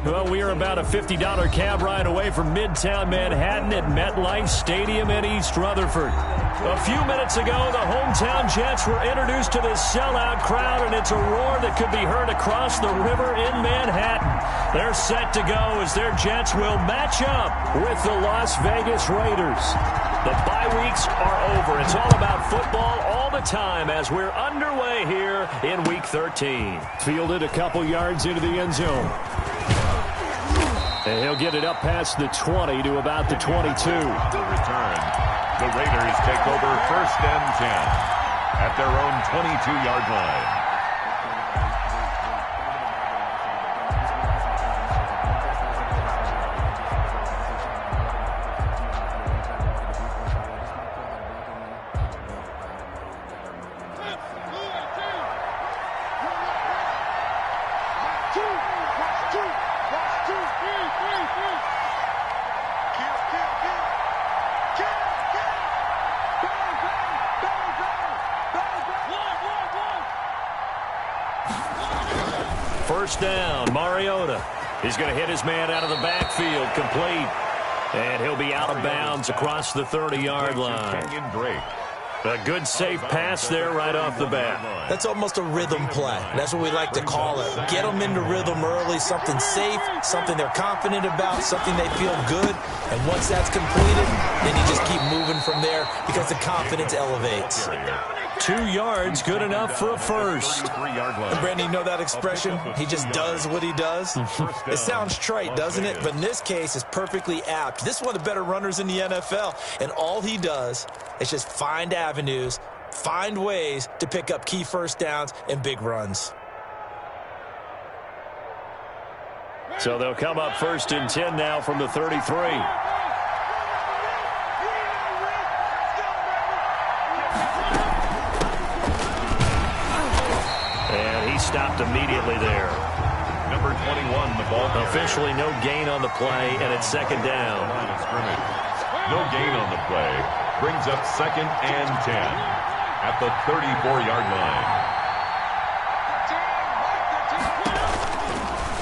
Well, we are about a $50 cab ride away from Midtown Manhattan at MetLife Stadium in East Rutherford. A few minutes ago, the hometown Jets were introduced to this sellout crowd, and it's a roar that could be heard across the river in Manhattan. They're set to go as their Jets will match up with the Las Vegas Raiders. The bye weeks are over. It's all about football all the time as we're underway here in Week 13. Fielded a couple yards into the end zone. And he'll get it up past the 20 to about the 22. The return. The Raiders take over 1st and 10 at their own 22-yard line. First down, Mariota. He's going to hit his man out of the backfield, complete. And he'll be out of bounds across the 30-yard line. A good, safe pass there right off the bat. That's almost a rhythm play. That's what we like to call it. Get them into rhythm early, something safe, something they're confident about, something they feel good. And once that's completed, then you just keep moving from there because the confidence elevates. 2 yards, good enough for a first. And Brandon, you know that expression? He just does what he does? It sounds trite, doesn't it? But in this case, it's perfectly apt. This is one of the better runners in the NFL. And all he does is just find avenues, find ways to pick up key first downs and big runs. So they'll come up 1st and 10 now from the 33. Stopped immediately there. Number 21, the ball. Officially no gain on the play, and it's 2nd down. No gain on the play. Brings up 2nd and 10 at the 34-yard line.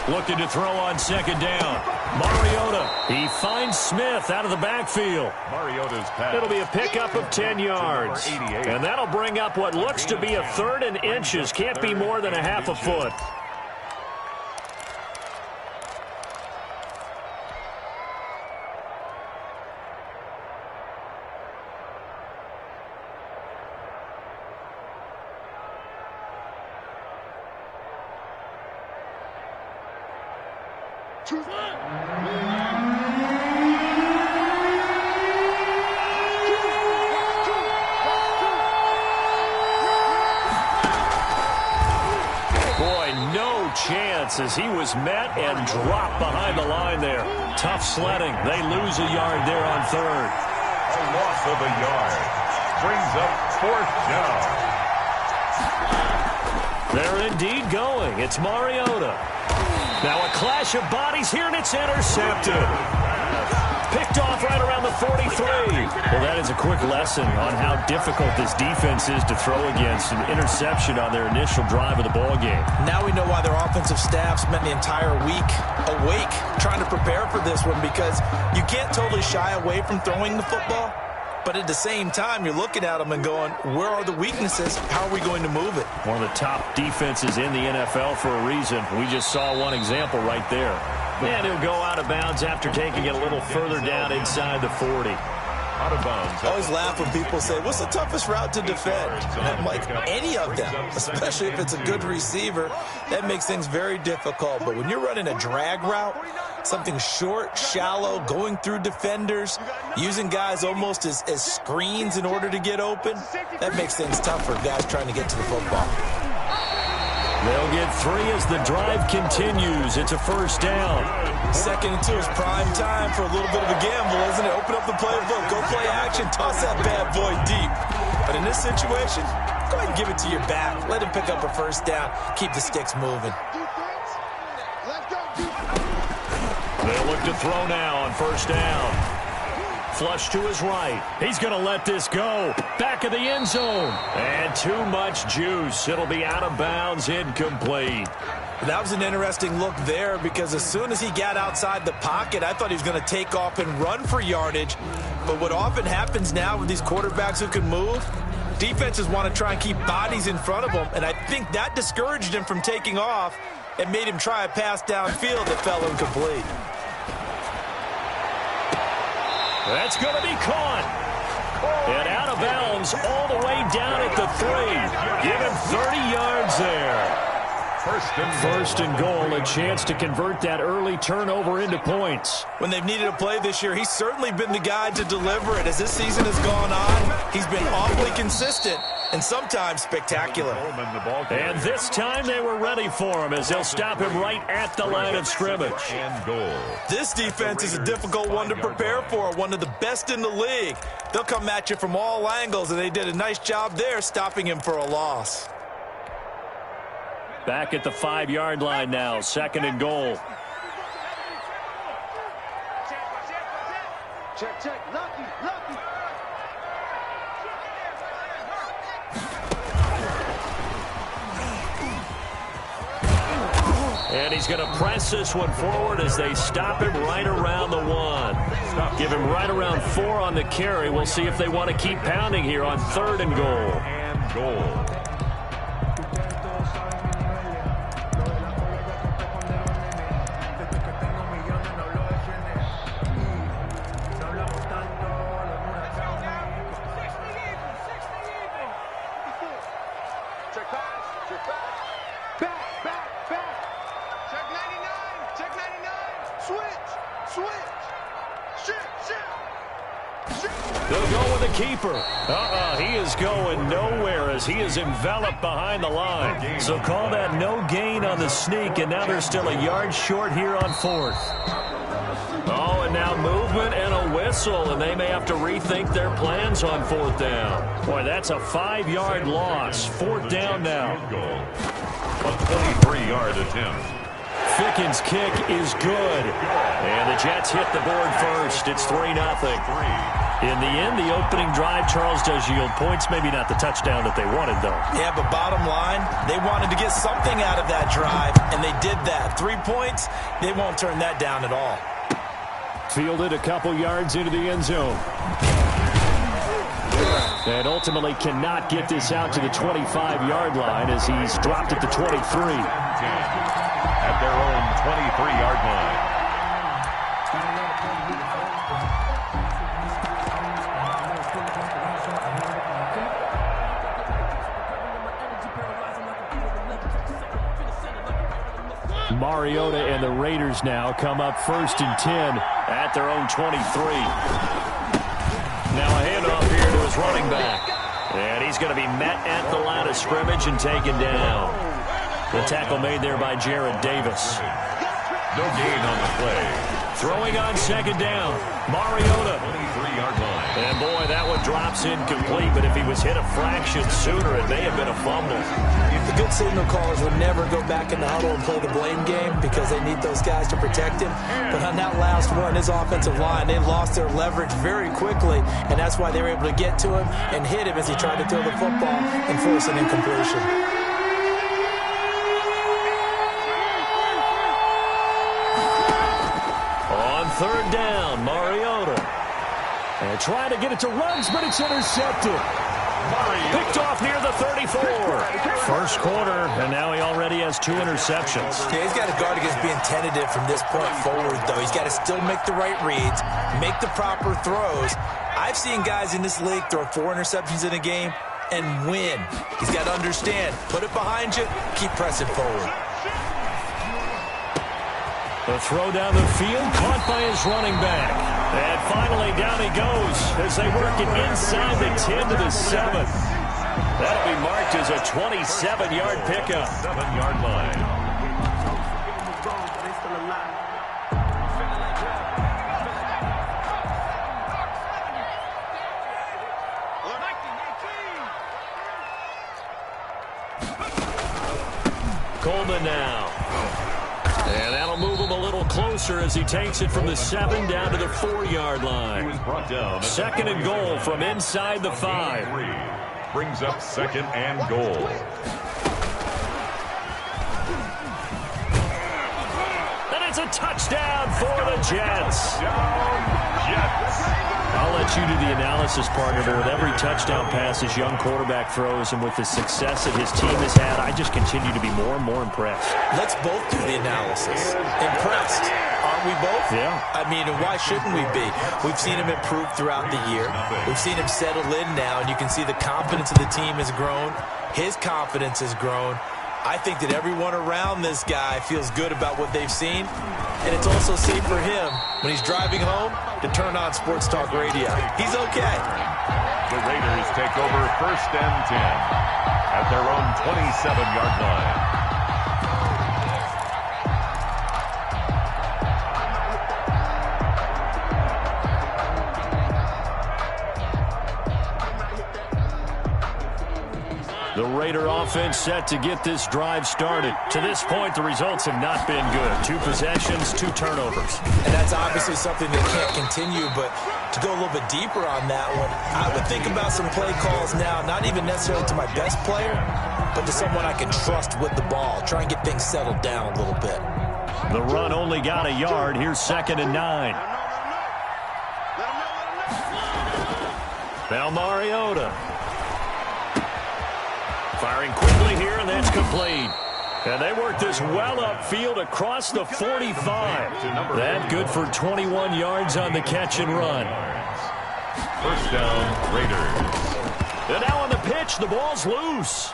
Looking to throw on 2nd down. Mariota. He finds Smith out of the backfield. Mariota's pass. It'll be a pickup of 10 yards. And that'll bring up what looks to be a 3rd and inches. Can't be more than a half a foot. As he was met and dropped behind the line there. Tough sledding. They lose a yard there on 3rd. A loss of a yard. Brings up 4th down. They're indeed going. It's Mariota. Now a clash of bodies here, and it's intercepted. Picked off right around the 43. Well, that is a quick lesson on how difficult this defense is to throw against. An interception on their initial drive of the ball game. Now we know why their offensive staff spent the entire week awake trying to prepare for this one, because you can't totally shy away from throwing the football. But at the same time, you're looking at them and going, where are the weaknesses? How are we going to move it? One of the top defenses in the NFL for a reason. We just saw one example right there. And he'll go out of bounds after taking it a little further down inside the 40. Out of bounds. I always laugh when people say, what's the toughest route to defend? And I'm like, any of them, especially if it's a good receiver. That makes things very difficult. But when you're running a drag route, Something short, shallow, going through defenders, using guys almost as screens in order to get open. That makes things tough for guys trying to get to the football. They'll get 3 as the drive continues. It's a first down. 2nd and 2 is prime time for a little bit of a gamble, isn't it? Open up the playbook, go play action, toss that bad boy deep. But in this situation, go ahead and give it to your back. Let him pick up a first down. Keep the sticks moving. They'll look to throw now on first down. Flush to his right. He's going to let this go. Back of the end zone. And too much juice. It'll be out of bounds, incomplete. That was an interesting look there because as soon as he got outside the pocket, I thought he was going to take off and run for yardage. But what often happens now with these quarterbacks who can move, defenses want to try and keep bodies in front of them, and I think that discouraged him from taking off and made him try a pass downfield that fell incomplete. That's going to be caught. And out of bounds all the way down at the 3. Give him 30 yards there. First and goal, a chance to convert that early turnover into points. When they've needed a play this year, he's certainly been the guy to deliver it. As this season has gone on, he's been awfully consistent and sometimes spectacular. And this time they were ready for him as they'll stop him right at the line of scrimmage. This defense is a difficult one to prepare for, one of the best in the league. They'll come at you from all angles, and they did a nice job there stopping him for a loss. Back at the 5-yard line now, 2nd and goal. Check. Lucky. And he's going to press this one forward as they stop him right around the 1. Give him right around 4 on the carry. We'll see if they want to keep pounding here on 3rd and goal. They'll go with the keeper. He is going nowhere as he is enveloped behind the line. So call that no gain on the sneak, and now they're still a yard short here on 4th. Oh, and now movement and a whistle, and they may have to rethink their plans on 4th down. Boy, that's a 5-yard loss. 4th down now. A 23-yard attempt. Ficken's kick is good. And the Jets hit the board first. It's 3-0. In the end, the opening drive, Charles, does yield points. Maybe not the touchdown that they wanted, though. Yeah, but bottom line, they wanted to get something out of that drive, and they did that. 3 points, they won't turn that down at all. Fielded a couple yards into the end zone. And ultimately cannot get this out to the 25-yard line as he's dropped at the 23. At their own 23-yard line. Mariota and the Raiders now come up 1st and 10 at their own 23. Now a handoff here to his running back. And he's going to be met at the line of scrimmage and taken down. The tackle made there by Jared Davis. No gain on the play. Throwing on 2nd down. Mariota. 23-yard line. And boy, that one drops incomplete, but if he was hit a fraction sooner, it may have been a fumble. The good signal callers would never go back in the huddle and play the blame game because they need those guys to protect him. But on that last one, his offensive line, they lost their leverage very quickly, and that's why they were able to get to him and hit him as he tried to throw the football and force an incompletion. On 3rd down, Mariota. And trying to get it to Ruggs, but it's intercepted. Picked off near the 34. First quarter, and now he already has 2 interceptions. Yeah, he's got to guard against being tentative from this point forward, though. He's got to still make the right reads, make the proper throws. I've seen guys in this league throw 4 interceptions in a game and win. He's got to understand, put it behind you, keep pressing forward. The throw down the field, caught by his running back. And finally, down he goes as they work it inside the 10 to the 7. That'll be marked as a 27-yard pickup. 7-yard line. Coleman now. And that'll move him a little closer as he takes it from the 7 down to the 4-yard line. He was brought down. Second and goal from inside the 5. Brings up second and goal. And it's a touchdown for the Jets. Jets. I'll let you do the analysis, partner, but with every touchdown pass his young quarterback throws and with the success that his team has had, I just continue to be more and more impressed. Let's both do the analysis. Impressed. Aren't we both? Yeah. I mean, and why shouldn't we be? We've seen him improve throughout the year. We've seen him settle in now, and you can see the confidence of the team has grown. His confidence has grown. I think that everyone around this guy feels good about what they've seen, and it's also safe for him when he's driving home to turn on Sports Talk Radio. He's okay. The Raiders take over first and 10 at their own 27-yard line. The Raider offense set to get this drive started. To this point, the results have not been good. 2 possessions, 2 turnovers. And that's obviously something that can't continue, but to go a little bit deeper on that one, I would think about some play calls now, not even necessarily to my best player, but to someone I can trust with the ball. Try and get things settled down a little bit. The run only got a yard. Here's second and 9. Now Mariota. Firing quickly here, and that's complete. And they work this well upfield across the 45. That good for 21 yards on the catch and run. First down, Raiders. And now on the pitch, the ball's loose.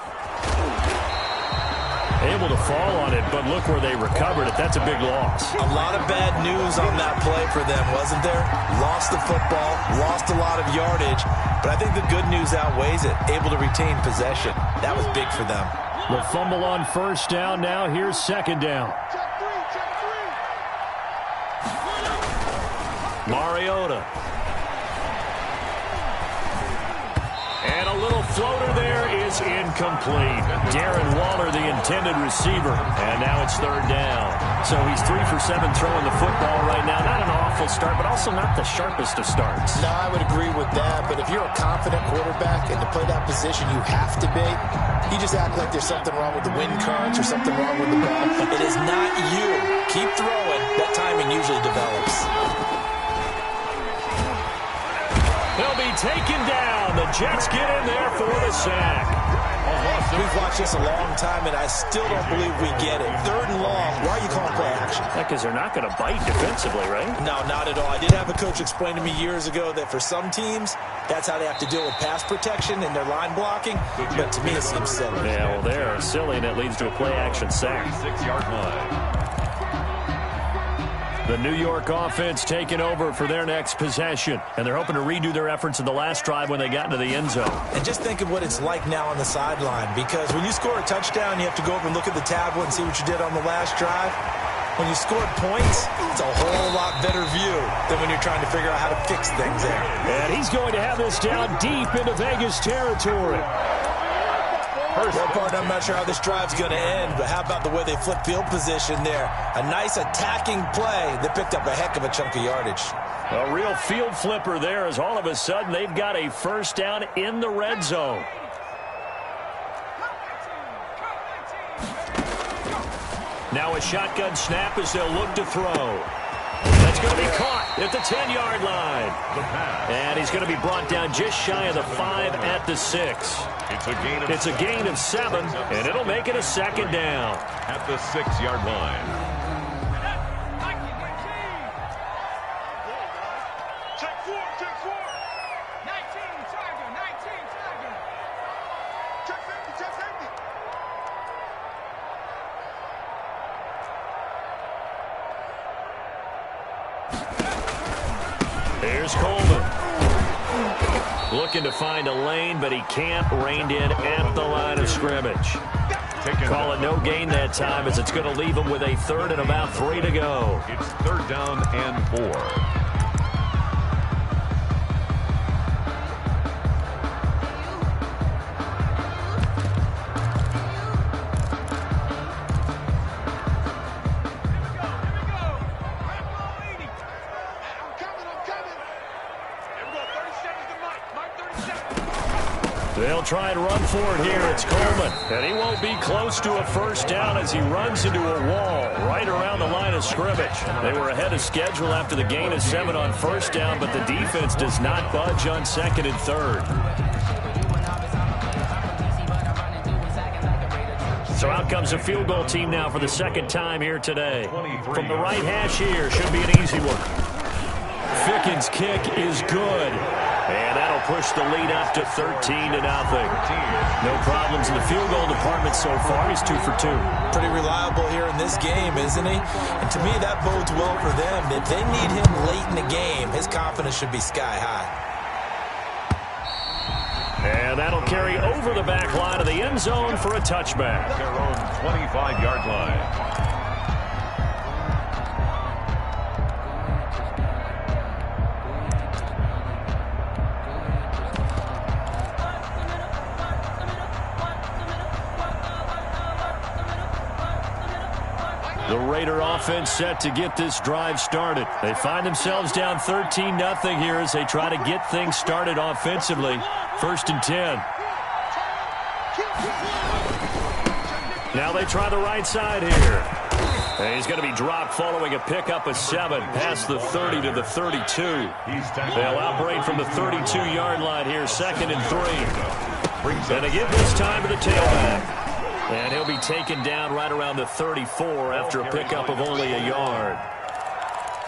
Able to fall on it, but look where they recovered it. That's a big loss. A lot of bad news on that play for them, wasn't there? Lost the football, lost a lot of yardage, but I think the good news outweighs it. Able to retain possession. That was big for them. The fumble on first down. Now here's second down. Mariota. And a little floater there is incomplete. Darren Waller, the intended receiver. And now it's third down. So he's 3 for 7 throwing the football right now. Not an awful start, but also not the sharpest of starts. No, I would agree with that. But if you're a confident quarterback and to play that position you have to be, you just act like there's something wrong with the wind currents or something wrong with the ball. It is not you. Keep throwing. That timing usually develops. He'll be taken down. The Jets get in there for the sack. We've watched this a long time, and I still don't believe we get it. Third and long. Why are you calling play action? Because they're not going to bite defensively, right? No, not at all. I did have a coach explain to me years ago that for some teams, that's how they have to deal with pass protection and their line blocking. But to me, it seems silly. Yeah, well, they're silly, and it leads to a play action sack. 6-yard line. The New York offense taking over for their next possession. And they're hoping to redo their efforts in the last drive when they got into the end zone. And just think of what it's like now on the sideline. Because when you score a touchdown, you have to go over and look at the tablet and see what you did on the last drive. When you scored points, it's a whole lot better view than when you're trying to figure out how to fix things there. And he's going to have this down deep into Vegas territory. Well, partner, I'm not sure how this drive's going to end, but how about the way they flip field position there? A nice attacking play that picked up a heck of a chunk of yardage. A real field flipper there as all of a sudden they've got a first down in the red zone. Now a shotgun snap as they'll look to throw. That's going to be caught at the 10-yard line. And he's going to be brought down just shy of the 5 at the 6. It's a gain of 7, and it'll make it a second down. At the 6-yard line. Looking to find a lane, but he can't. Reined in at the line of scrimmage. Call it no gain that time, as it's going to leave him with a third and about 3 to go. It's 3rd down and 4. They'll try and run for it here. It's Coleman. And he won't be close to a first down as he runs into a wall right around the line of scrimmage. They were ahead of schedule after the gain of 7 on first down, but the defense does not budge on 2nd and 3rd. So out comes a field goal team now for the 2nd time here today. From the right hash here, should be an easy one. Fickens' kick is good. And that'll push the lead up to 13 to nothing. No problems in the field goal department so far. He's 2 for 2. Pretty reliable here in this game, isn't he? And to me, that bodes well for them. If they need him late in the game, his confidence should be sky high. And that'll carry over the back line of the end zone for a touchback. Their own 25-yard line. The Raider offense set to get this drive started. They find themselves down 13-0 here as they try to get things started offensively. 1st and 10. Now they try the right side here. And he's going to be dropped following a pickup of 7 past the 30 to the 32. They'll operate from the 32-yard line here, 2nd and 3. And again this time to the tailback. And he'll be taken down right around the 34 after a pickup of only a yard.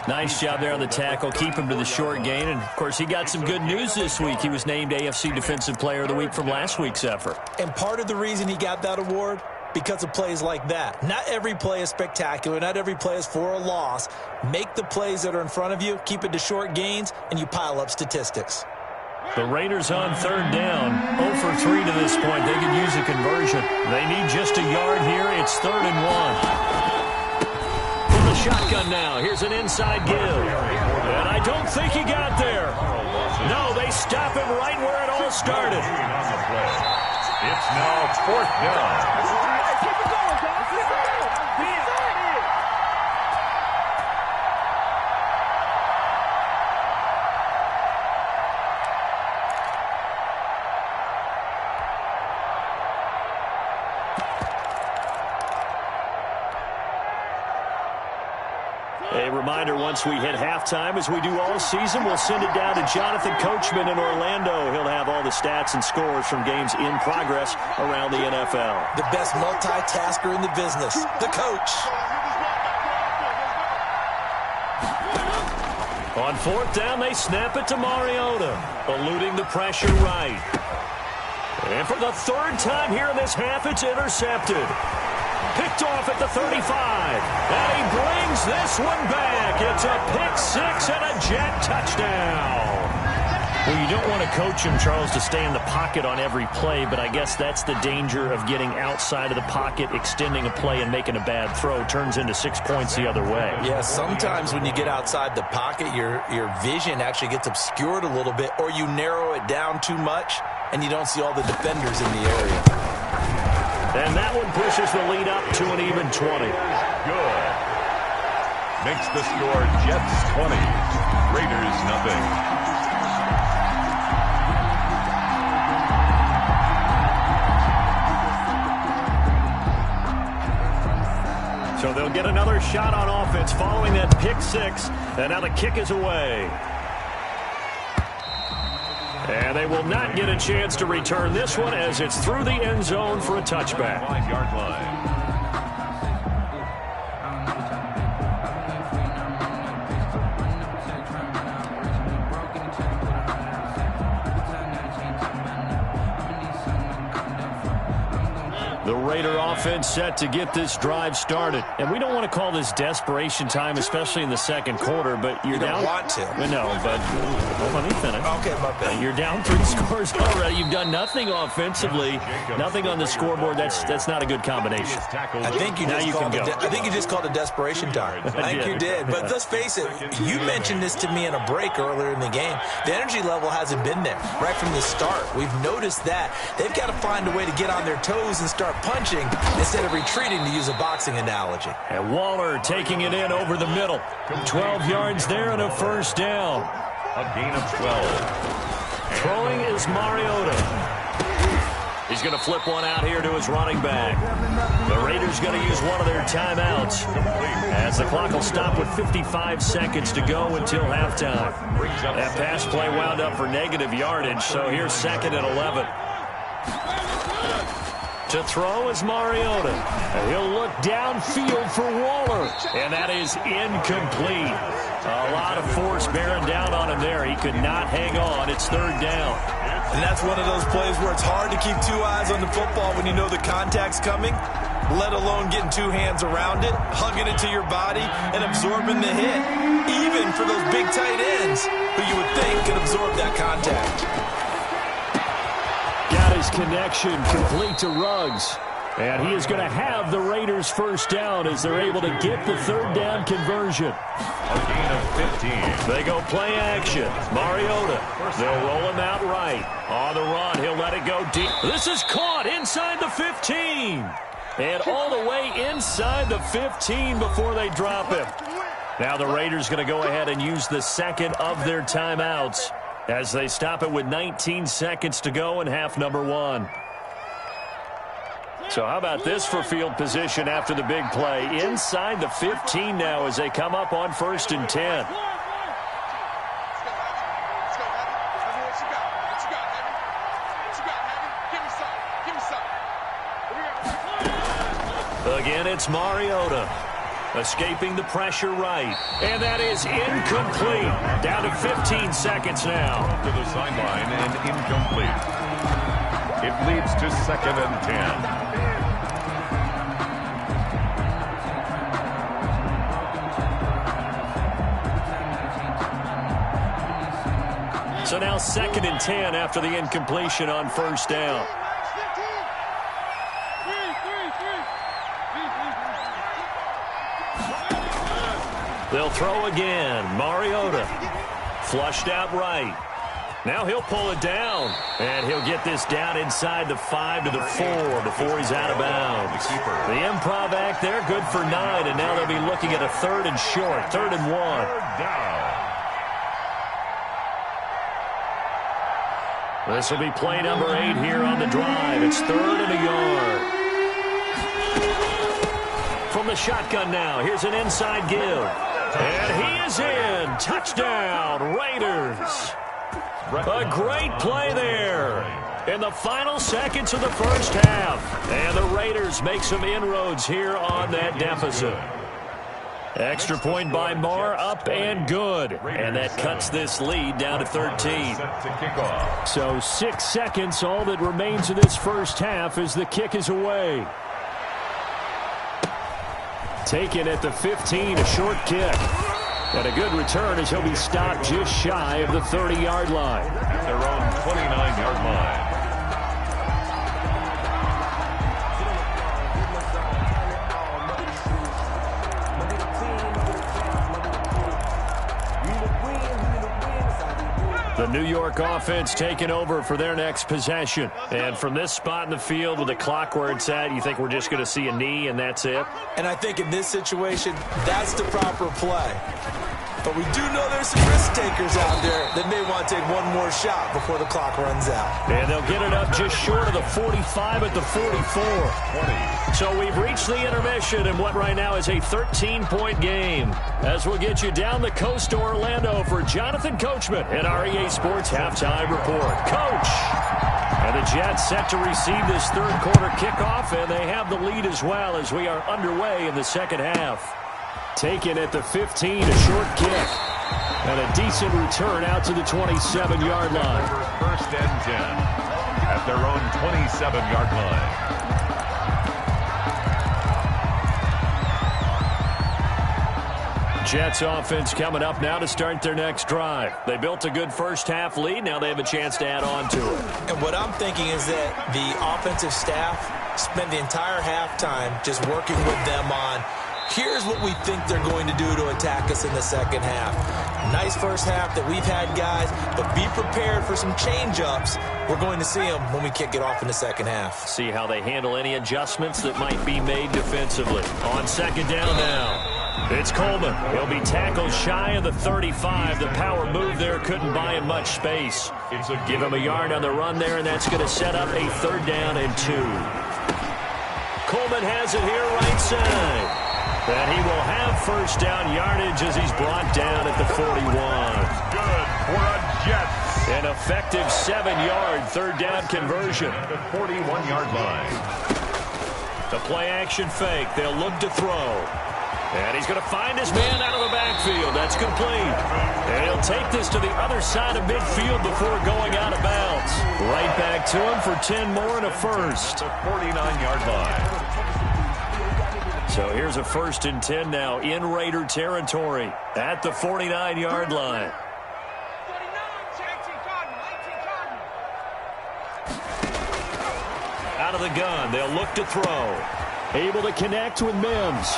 Nice job there on the tackle. Keep him to the short gain. And, of course, he got some good news this week. He was named AFC Defensive Player of the Week from last week's effort. And part of the reason he got that award, because of plays like that. Not every play is spectacular. Not every play is for a loss. Make the plays that are in front of you, keep it to short gains, and you pile up statistics. The Raiders on 3rd down. 0 for 3 to this point. They could use a conversion. They need just a yard here. It's 3rd and 1. From the shotgun now. Here's an inside give. And I don't think he got there. No, they stop him right where it all started. It's now 4th down. A reminder, once we hit halftime, as we do all season, we'll send it down to Jonathan Coachman in Orlando. He'll have all the stats and scores from games in progress around the NFL. The best multitasker in the business, the coach. On 4th down, they snap it to Mariota, eluding the pressure right. And for the 3rd time here in this half, it's intercepted. Picked off at the 35. And he brings this one back. It's a pick 6 and a Jet touchdown. Well, you don't want to coach him, Charles, to stay in the pocket on every play, but I guess that's the danger of getting outside of the pocket, extending a play, and making a bad throw. Turns into 6 points the other way. Yeah, sometimes when you get outside the pocket, your vision actually gets obscured a little bit, or you narrow it down too much, and you don't see all the defenders in the area. And that one pushes the lead up to an even 20. Good. Makes the score Jets 20, Raiders nothing. So they'll get another shot on offense following that pick 6. And now the kick is away. And they will not get a chance to return this one as it's through the end zone for a touchback. 5-yard line. The Raider offense set to get this drive started. And we don't want to call this desperation time, especially in the second quarter, but you're down. You don't want to. No, but let me finish. Okay, my bad. You're down 3 scores already. You've done nothing offensively, nothing on the scoreboard. That's not a good combination. I think you just called it desperation time. I think you did. But let's face it, you mentioned this to me in a break earlier in the game. The energy level hasn't been there right from the start. We've noticed that. They've got to find a way to get on their toes and start punching instead of retreating, to use a boxing analogy. And Waller taking it in over the middle. 12 yards there and a first down. A gain of 12. Throwing is Mariota. He's going to flip one out here to his running back. The Raiders going to use one of their timeouts as the clock will stop with 55 seconds to go until halftime. That pass play wound up for negative yardage, so here's 2nd and 11. To throw is Mariota. He'll look downfield for Waller, and that is incomplete. A lot of force bearing down on him there. He could not hang on. It's 3rd down. And that's one of those plays where it's hard to keep 2 eyes on the football when you know the contact's coming, let alone getting 2 hands around it, hugging it to your body, and absorbing the hit, even for those big tight ends who you would think could absorb that contact. Got his connection complete to Ruggs. And he is going to have the Raiders first down as they're able to get the 3rd down conversion. A gain of 15. They go play action. Mariota. They'll roll him out right. On the run, he'll let it go deep. This is caught inside the 15. And all the way inside the 15 before they drop him. Now the Raiders going to go ahead and use the 2nd of their timeouts as they stop it with 19 seconds to go in half number 1. So how about this for field position after the big play? Inside the 15 now as they come up on 1st and 10. Again, it's Mariota. Escaping the pressure right. And that is incomplete. Down to 15 seconds now. To the sideline and incomplete. It leads to 2nd and 10. So now 2nd and 10 after the incompletion on 1st down. They'll throw again. Mariota flushed out right. Now he'll pull it down, and he'll get this down inside the 5 to the 4 before he's out of bounds. The improv act there, good for 9, and now they'll be looking at a 3rd and short, 3rd and 1. This will be play number 8 here on the drive. It's 3rd and a yard. From the shotgun now, here's an inside give. And he is in. Touchdown, Raiders. A great play there in the final seconds of the first half. And the Raiders make some inroads here on that deficit. Extra point by Marr, up and good. And that cuts this lead down to 13. So 6 seconds, all that remains of this first half as the kick is away. Taken at the 15, a short kick. And a good return as he'll be stopped just shy of the 30-yard line. At their own 29-yard line. The New York offense taking over for their next possession. And from this spot in the field with the clock where it's at, you think we're just going to see a knee and that's it? And I think in this situation, that's the proper play. But we do know there's some risk takers out there that may want to take one more shot before the clock runs out. And they'll get it up just short of the 45 at the 44. 20. So we've reached the intermission in what right now is a 13-point game. As we'll get you down the coast to Orlando for Jonathan Coachman at REA Sports Halftime Report. Coach! And the Jets set to receive this third quarter kickoff, and they have the lead as well as we are underway in the second half. Taken at the 15, a short kick. And a decent return out to the 27-yard line. First and 10 at their own 27-yard line. Jets offense coming up now to start their next drive. They built a good first-half lead. Now they have a chance to add on to it. And what I'm thinking is that the offensive staff spent the entire halftime just working with them on, here's what we think they're going to do to attack us in the second half. Nice first half that we've had, guys, but be prepared for some change-ups. We're going to see them when we kick it off in the second half. See how they handle any adjustments that might be made defensively. On second down now. It's Coleman. He'll be tackled shy of the 35. The power move there couldn't buy him much space. Give him a yard on the run there, and that's going to set up a 3rd down and 2. Coleman has it here right side. And he will have first down yardage as he's brought down at the 41. Good for a Jets. An effective 7-yard 3rd down conversion. The 41-yard line. The play action fake. They'll look to throw. And he's going to find his man out of the backfield. That's complete. And he'll take this to the other side of midfield before going out of bounds. Right back to him for 10 more and a first. The 49-yard line. So here's a 1st and 10 now in Raider territory at the 49-yard line. Out of the gun, they'll look to throw. Able to connect with Mims.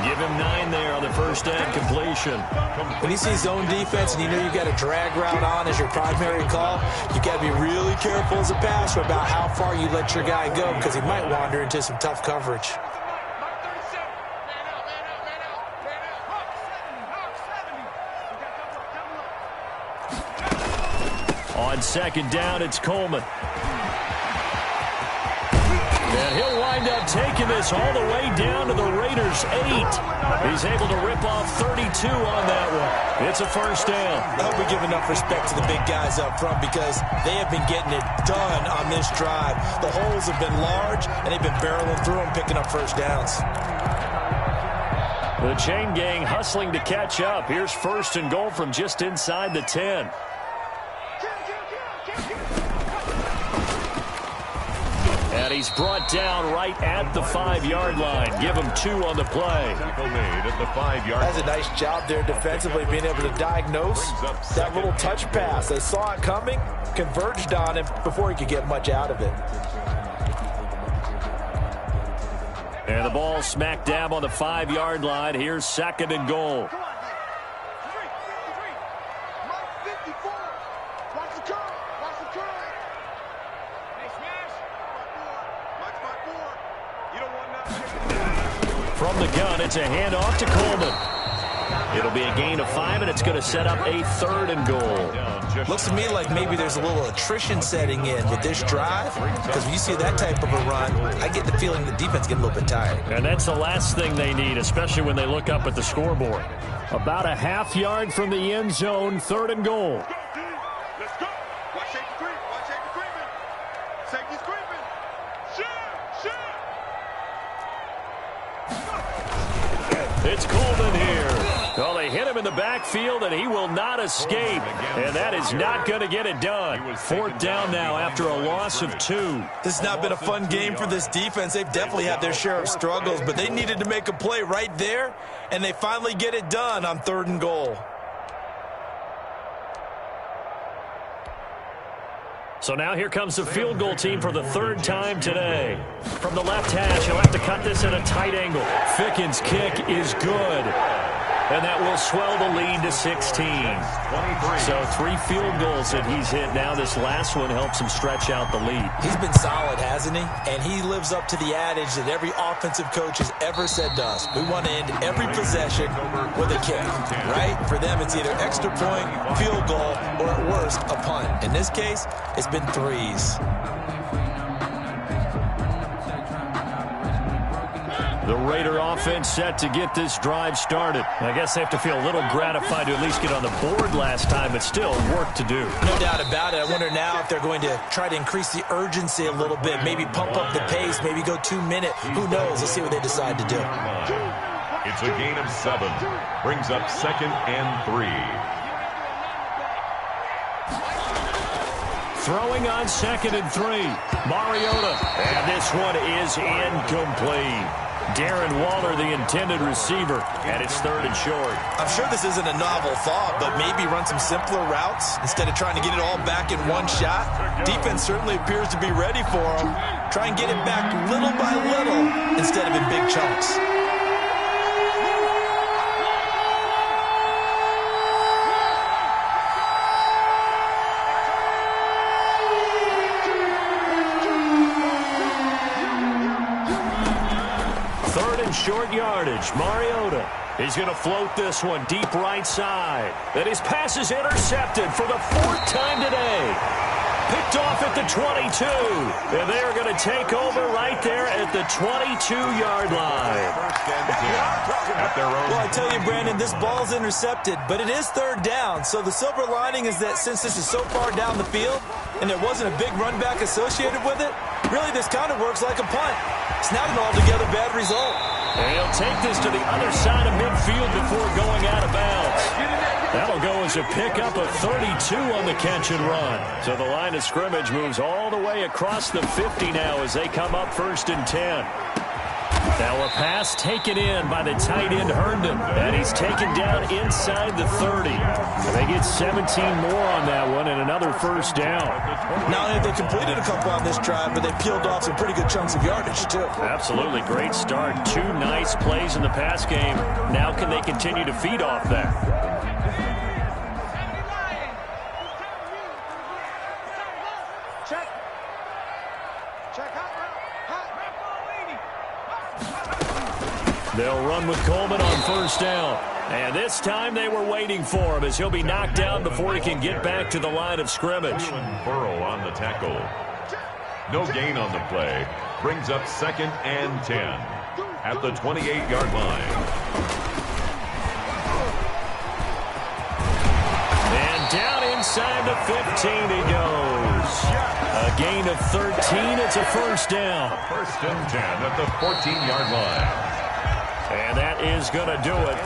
Give him 9 there on the first down completion. When you see zone defense and you know you've got a drag route on as your primary call, you got to be really careful as a passer about how far you let your guy go because he might wander into some tough coverage. On second down, it's Coleman. And he'll wind up taking this all the way down to the Raiders' 8. He's able to rip off 32 on that one. It's a first down. I hope we give enough respect to the big guys up front because they have been getting it done on this drive. The holes have been large, and they've been barreling through them, picking up first downs. The chain gang hustling to catch up. Here's 1st and goal from just inside the 10. And he's brought down right at the 5-yard line. Give him 2 on the play. Tackle made at the 5-yard line. That's a nice job there defensively, being able to diagnose that little touch pass. They saw it coming, converged on him before he could get much out of it. And the ball smack dab on the 5-yard line. Here's 2nd and goal. From the gun, it's a handoff to Coleman. It'll be a gain of 5, and it's going to set up a 3rd and goal. Looks to me like maybe there's a little attrition setting in with this drive, because when you see that type of a run, I get the feeling the defense gets a little bit tired. And that's the last thing they need, especially when they look up at the scoreboard. About a half yard from the end zone, 3rd and goal. Let's go. Watch safety creep. Watch safety creeping. Safety's creeping. Shoot. It's Coleman here. Well, they hit him in the backfield, and he will not escape. And that is not going to get it done. 4th down now after a loss of 2. This has not been a fun game for this defense. They've definitely had their share of struggles, but they needed to make a play right there, and they finally get it done on 3rd and goal. So now here comes the field goal team for the 3rd time today. From the left hash, he'll have to cut this at a tight angle. Ficken's kick is good. And that will swell the lead to 16. So 3 field goals that he's hit now. This last one helps him stretch out the lead. He's been solid, hasn't he? And he lives up to the adage that every offensive coach has ever said to us. We want to end every possession with a kick, right? For them, it's either extra point, field goal, or at worst, a punt. In this case, it's been 3s. The Raider offense set to get this drive started. I guess they have to feel a little gratified to at least get on the board last time, but still work to do. No doubt about it. I wonder now if they're going to try to increase the urgency a little bit, maybe pump up the pace, maybe go 2-minute. Who knows? Let's see what they decide to do. It's a gain of 7. Brings up 2nd and 3. Throwing on 2nd and 3. Mariota. And this one is incomplete. Darren Waller, the intended receiver, and it's 3rd and short. I'm sure this isn't a novel thought, but maybe run some simpler routes instead of trying to get it all back in one shot. Defense certainly appears to be ready for him. Try and get it back little by little instead of in big chunks. Short yardage. Mariota. He's going to float this one deep right side. And his pass is intercepted for the 4th time today. Picked off at the 22. And they are going to take over right there at the 22-yard line. Well, I tell you, Brandon, this ball's intercepted, but it is 3rd down. So the silver lining is that since this is so far down the field and there wasn't a big run back associated with it, really this kind of works like a punt. It's not an altogether bad result. And he'll take this to the other side of midfield before going out of bounds. That'll go as a pickup of 32 on the catch and run. So the line of scrimmage moves all the way across the 50 now as they come up 1st and 10. Now a pass taken in by the tight end Herndon. And he's taken down inside the 30. And they get 17 more on that one and another 1st down. Not only have they completed a couple on this drive, but they peeled off some pretty good chunks of yardage, too. Absolutely. Great start. 2 nice plays in the pass game. Now can they continue to feed off that? They'll run with Coleman on 1st down. And this time they were waiting for him as he'll be knocked down before he can get back to the line of scrimmage. Burrow on the tackle. No gain on the play. Brings up 2nd and 10 at the 28-yard line. And down inside the 15 he goes. A gain of 13. It's a 1st down. 1st and 10 at the 14-yard line. And that is going to do it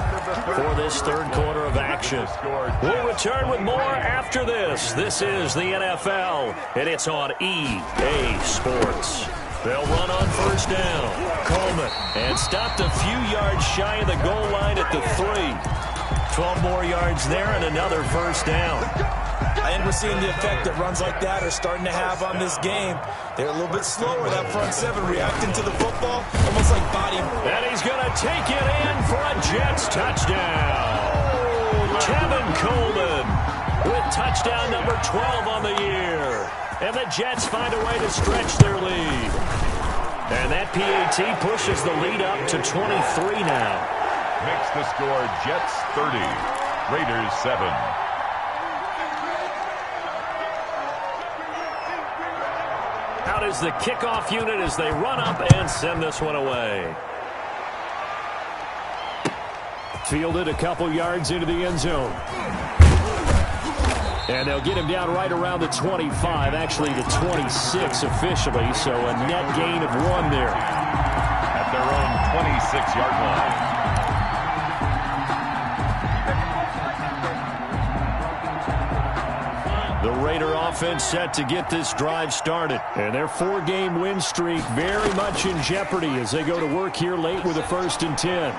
for this 3rd quarter of action. We'll return with more after this. This is the NFL, and it's on EA Sports. They'll run on 1st down. Coleman, and stopped a few yards shy of the goal line at the 3. 12 more yards there and another 1st down. And we're seeing the effect that runs like that are starting to have on this game. They're a little bit slower, that front 7, reacting to the football, almost like body. And he's going to take it in for a Jets touchdown. Tevin Coleman with touchdown number 12 on the year. And the Jets find a way to stretch their lead. And that PAT pushes the lead up to 23 now. Makes the score Jets 30, Raiders 7. Out is the kickoff unit as they run up and send this one away. Fielded a couple yards into the end zone. And they'll get him down right around the 25, actually the 26 officially, so a net gain of 1 there. At their own 26-yard line. The Raider offense set to get this drive started. And their 4-game win streak very much in jeopardy as they go to work here late with a 1st and 10.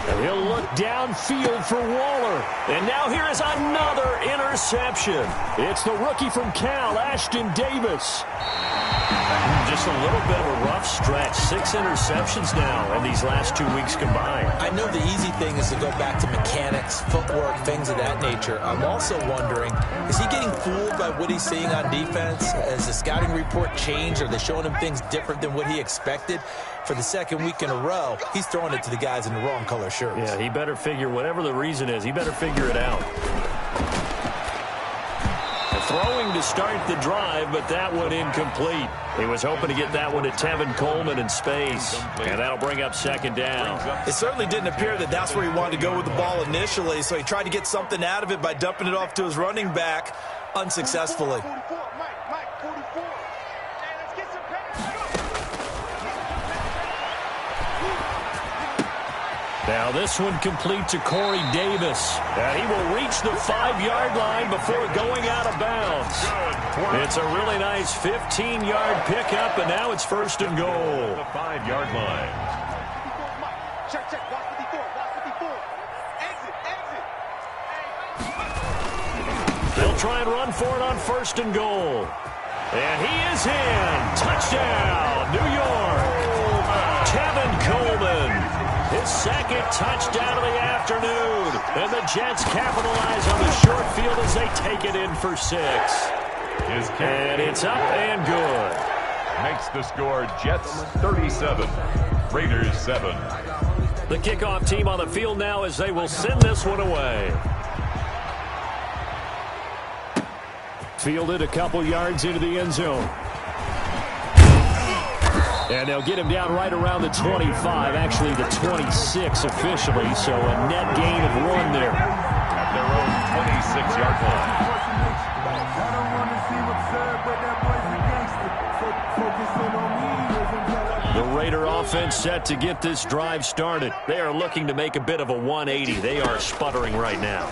And he'll look downfield for Waller. And now here is another interception. It's the rookie from Cal, Ashton Davis. Just a little bit of a rough stretch. 6 interceptions now in these last 2 weeks combined. I know the easy thing is to go back to mechanics, footwork, things of that nature. I'm also wondering, is he getting fooled by what he's seeing on defense? Has the scouting report changed? Are they showing him things different than what he expected? For the 2nd week in a row, he's throwing it to the guys in the wrong color shirts. Yeah, he better figure, whatever the reason is, he better figure it out. Throwing to start the drive, but that one incomplete. He was hoping to get that one to Tevin Coleman in space, and that'll bring up 2nd down. It certainly didn't appear that that's where he wanted to go with the ball initially, so he tried to get something out of it by dumping it off to his running back unsuccessfully. Now this one complete to Corey Davis. And he will reach the 5-yard line before going out of bounds. It's a really nice 15-yard pickup, and now it's 1st and goal. The 5-yard line. Check, check. Watch 54. Watch 54. Exit, exit. They'll try and run for it on 1st and goal. And he is in. Touchdown, New York. Tevin Coleman, his 2nd touchdown of the afternoon. And the Jets capitalize on the short field as they take it in for 6. And it's up and good. Makes the score Jets 37, Raiders 7. The kickoff team on the field now as they will send this one away. Fielded a couple yards into the end zone. And they'll get him down right around the 25, actually the 26 officially, so a net gain of 1 there. At their own 26-yard line. The Raider offense set to get this drive started. They are looking to make a bit of a 180. They are sputtering right now.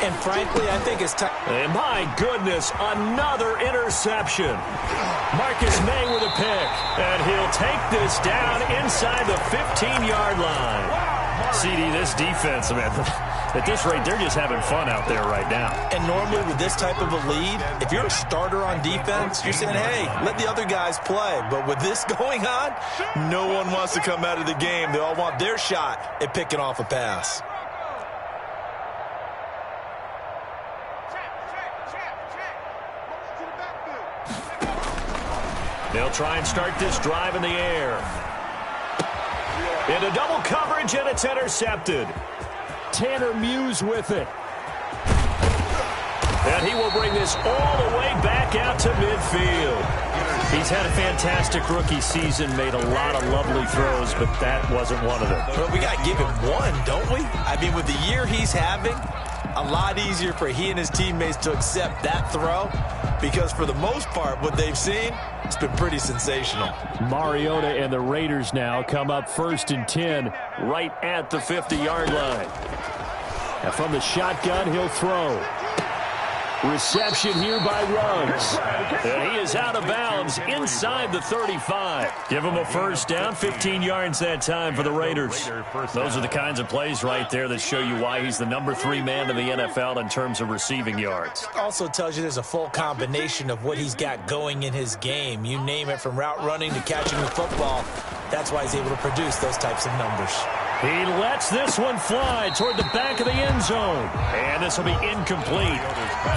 And frankly, I think it's time. And my goodness, another interception. Marcus May with a pick. And he'll take this down inside the 15-yard line. CD, this defense, man, at this rate, they're just having fun out there right now. And normally with this type of a lead, if you're a starter on defense, you're saying, hey, let the other guys play. But with this going on, no one wants to come out of the game. They all want their shot at picking off a pass. They'll try and start this drive in the air. Into double coverage, and it's intercepted. Tanner Muse with it. And he will bring this all the way back out to midfield. He's had a fantastic rookie season, made a lot of lovely throws, but that wasn't one of them. But we got to give him one, don't we? I mean, with the year he's having, a lot easier for he and his teammates to accept that throw, because for the most part, what they've seen, it's been pretty sensational. Mariota and the Raiders now come up 1st and 10 right at the 50-yard line. And from the shotgun, he'll throw. Reception here by Ruggs. And he is out of bounds inside the 35. Give him a 1st down, 15 yards that time for the Raiders. Those are the kinds of plays right there that show you why he's the number 3 man in the NFL in terms of receiving yards. Also tells you there's a full combination of what he's got going in his game. You name it, from route running to catching the football. That's why he's able to produce those types of numbers. He lets this one fly toward the back of the end zone. And this will be incomplete.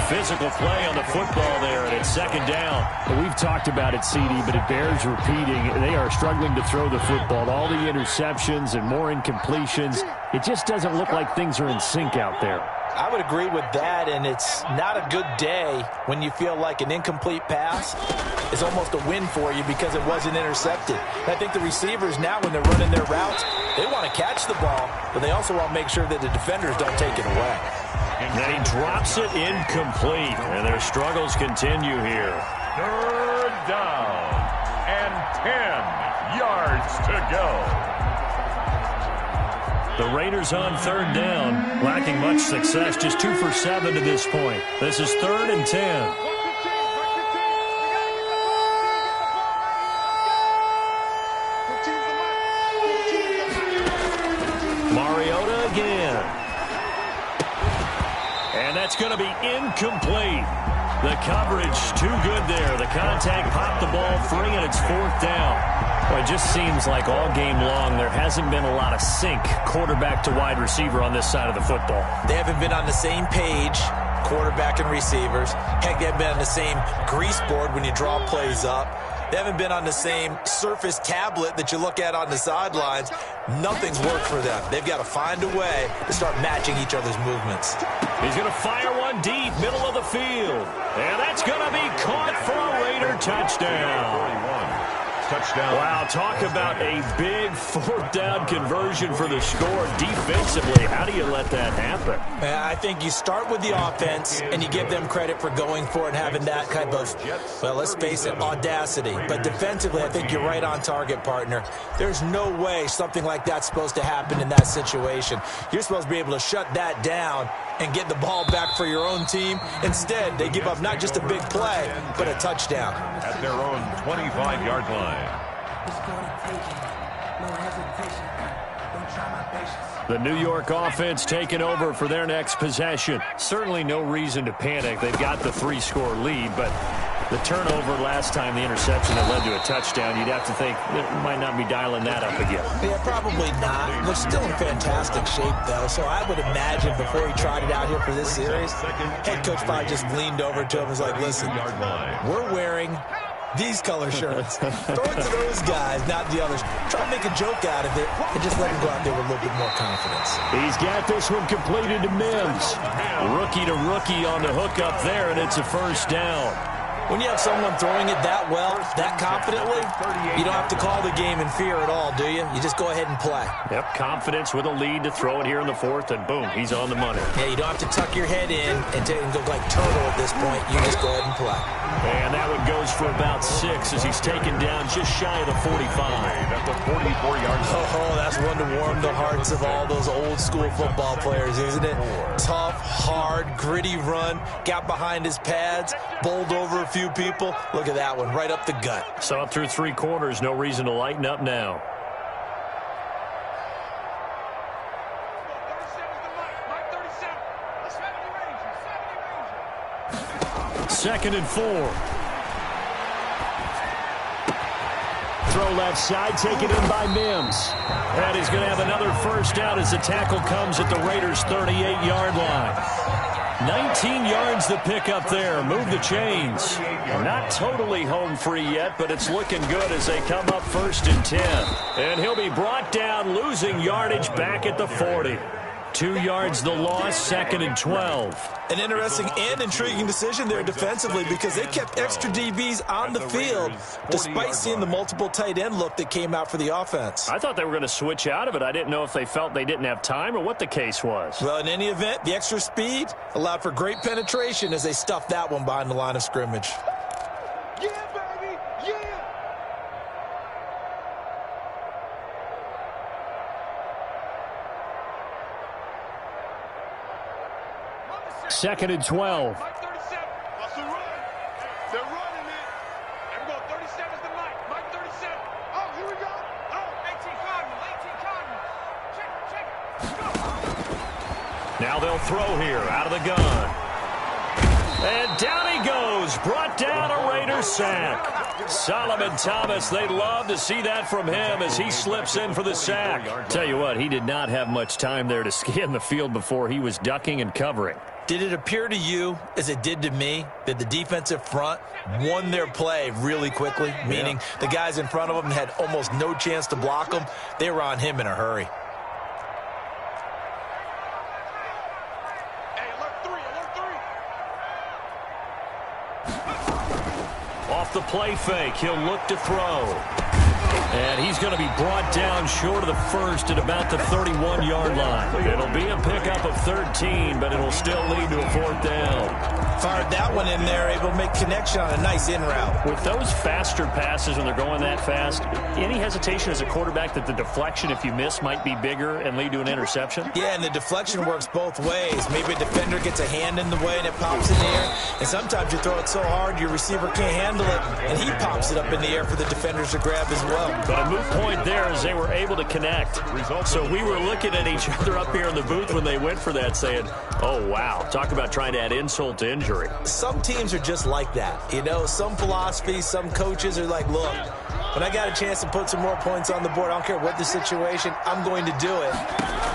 Physical play on the football there, and it's 2nd down. We've talked about it, CD, but it bears repeating. They are struggling to throw the football. All the interceptions and more incompletions. It just doesn't look like things are in sync out there. I would agree with that, and it's not a good day when you feel like an incomplete pass is almost a win for you because it wasn't intercepted. And I think the receivers now, when they're running their routes, they want to catch the ball, but they also want to make sure that the defenders don't take it away. And then he drops it incomplete, and their struggles continue here. 3rd down and 10 yards to go. The Raiders on 3rd down, lacking much success, just 2 for 7 to this point. This is 3rd and 10. Mariota again. And that's going to be incomplete. The coverage too good there. The contact popped the ball free, and it's 4th down. Well, it just seems like all game long there hasn't been a lot of sync quarterback to wide receiver on this side of the football. They haven't been on the same page, quarterback and receivers. Heck, they haven't been on the same grease board when you draw plays up. They haven't been on the same Surface tablet that you look at on the sidelines. Nothing's worked for them. They've got to find a way to start matching each other's movements. He's going to fire one deep, middle of the field. And that's going to be caught for a Raider touchdown. Touchdown. Wow, talk about a big 4th down conversion for the score defensively. How do you let that happen? I think you start with the offense, and you give them credit for going for it and having that kind of, well, let's face it, audacity. But defensively, I think you're right on target, partner. There's no way something like that's supposed to happen in that situation. You're supposed to be able to shut that down and get the ball back for your own team. Instead, they give up not just a big play, but a touchdown. At their own 25-yard line. The New York offense taking over for their next possession. Certainly no reason to panic. They've got the 3-score lead, but the turnover last time, the interception that led to a touchdown, you'd have to think it might not be dialing that up again. Yeah, probably not. They're still in fantastic shape, though, so I would imagine before he tried it out here for this series, head coach probably just leaned over to him and was like, listen, we're wearing these color shirts. Throw it to those guys, not the others. Try to make a joke out of it and just let them go out there with a little bit more confidence. He's got this one completed to Mims. Rookie to rookie on the hook up there, and it's a first down. When you have someone throwing it that well, that confidently, you don't have to call the game in fear at all, do you? You just go ahead and play. Yep, confidence with a lead to throw it here in the fourth, and boom, he's on the money. Yeah, you don't have to tuck your head in and go like turtle at this point. You just go ahead and play. And that one goes for about 6 as he's taken down just shy of the 45. At the 44-yard line. Oh, that's one to warm the hearts of all those old-school football players, isn't it? Tough, hard, gritty run, got behind his pads, bowled over a few people. Look at that one, right up the gut. Saw it through 3 quarters, no reason to lighten up now. Second and 4. Throw left side, taken in by Mims. And he's going to have another first down as the tackle comes at the Raiders' 38-yard line. 19 yards to pick up there. Move the chains. Not totally home free yet, but it's looking good as they come up first and 10. And he'll be brought down, losing yardage back at the 40. 2 yards the loss, second and 12. An interesting and intriguing decision there defensively because they kept extra DBs on the field despite seeing the multiple tight end look that came out for the offense. I thought they were going to switch out of it. I didn't know if they felt they didn't have time or what the case was. Well, in any event, the extra speed allowed for great penetration as they stuffed that one behind the line of scrimmage. Yeah, baby, yeah. Second and 12. Mike 37. Hustle run. They're running it. There we go. 37's the Mike. Mike 37. Oh, here we go. Oh, 18 Cardinal. 18 Cardinal. Check it. Go. Now they'll throw here out of the gun. And down he goes. Brought down a Raiders sack. Solomon Thomas, they'd love to see that from him as he slips in for the sack. Tell you what, he did not have much time there to scan the field before he was ducking and covering. Did it appear to you, as it did to me, that the defensive front won their play really quickly? Meaning the guys in front of them had almost no chance to block them. They were on him in a hurry. Hey, alert 3. Off the play fake, he'll look to throw. And he's going to be brought down short of the first at about the 31-yard line. It'll be a pickup of 13, but it'll still lead to a fourth down. Fired that one in there, able to make connection on a nice in route. With those faster passes when they're going that fast, any hesitation as a quarterback that the deflection, if you miss, might be bigger and lead to an interception? Yeah, and the deflection works both ways. Maybe a defender gets a hand in the way and it pops in the air. And sometimes you throw it so hard your receiver can't handle it, and he pops it up in the air for the defenders to grab as well. But a moot point there is they were able to connect. So we were looking at each other up here in the booth when they went for that saying, oh, wow, talk about trying to add insult to injury. Some teams are just like that. You know, some philosophies, some coaches are like, look, when I got a chance to put some more points on the board, I don't care what the situation, I'm going to do it.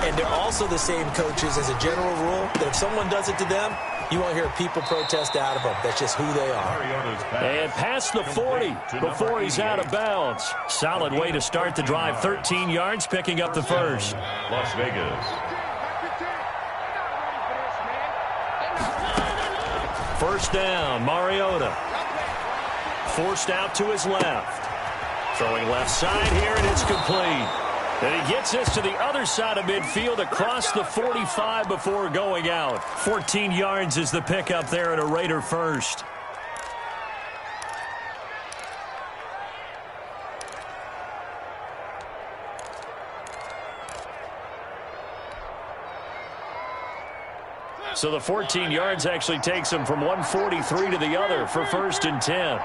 And they're also the same coaches as a general rule that if someone does it to them, you won't hear people protest out of them. That's just who they are. And past the 40 before he's out of bounds. Solid way to start the drive. 13 yards, picking up the first. Las Vegas. First down, Mariota. Forced out to his left. Throwing left side here, and it's complete. And he gets us to the other side of midfield across the 45 before going out. 14 yards is the pickup there at a Raider first. So the 14 yards actually takes him from 143 to the other for first and 10.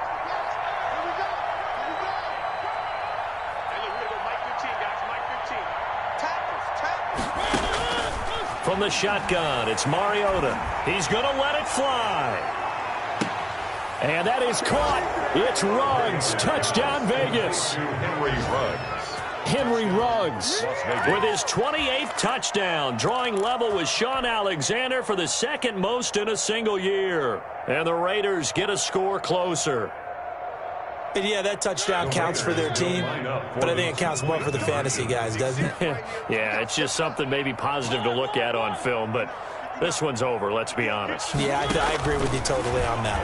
from the shotgun. It's Mariota. He's going to let it fly. And that is caught. It's Ruggs. Touchdown, Vegas. Henry Ruggs with his 28th touchdown, drawing level with Sean Alexander for the second most in a single year. And the Raiders get a score closer. And yeah, that touchdown counts for their team, but I think it counts more for the fantasy guys, doesn't it? Yeah, it's just something maybe positive to look at on film, but this one's over, let's be honest. Yeah, I agree with you totally on that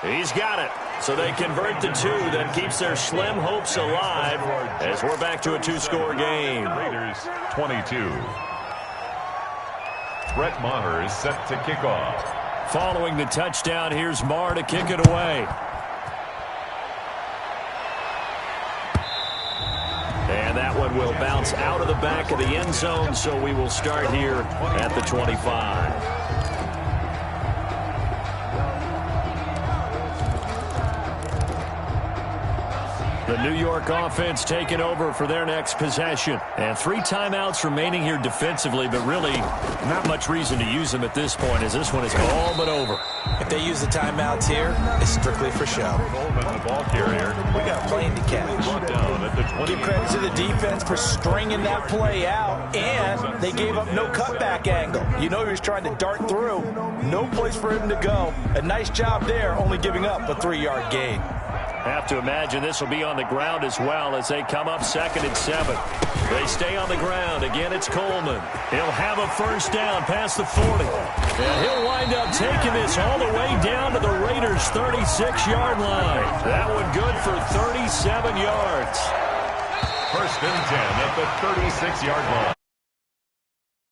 one. He's got it. So they convert the two. That keeps their slim hopes alive as we're back to a two-score game. Raiders 22. Brett Maher is set to kick off. Following the touchdown, here's Maher to kick it away. And that one will bounce out of the back of the end zone, so we will start here at the 25. The New York offense taking over for their next possession. And 3 timeouts remaining here defensively, but really not much reason to use them at this point, as this one is all but over. If they use the timeouts here, it's strictly for show. The ball carrier. We got a plane to catch. Give credit to the defense for stringing that play out, and they gave up no cutback angle. You know he was trying to dart through. No place for him to go. A nice job there, only giving up a 3-yard gain. Have to imagine this will be on the ground as well as they come up 2nd and 7. They stay on the ground. Again, it's Coleman. He'll have a first down past the 40. And he'll wind up taking this all the way down to the Raiders' 36-yard line. That one good for 37 yards. 1st and 10 at the 36-yard line.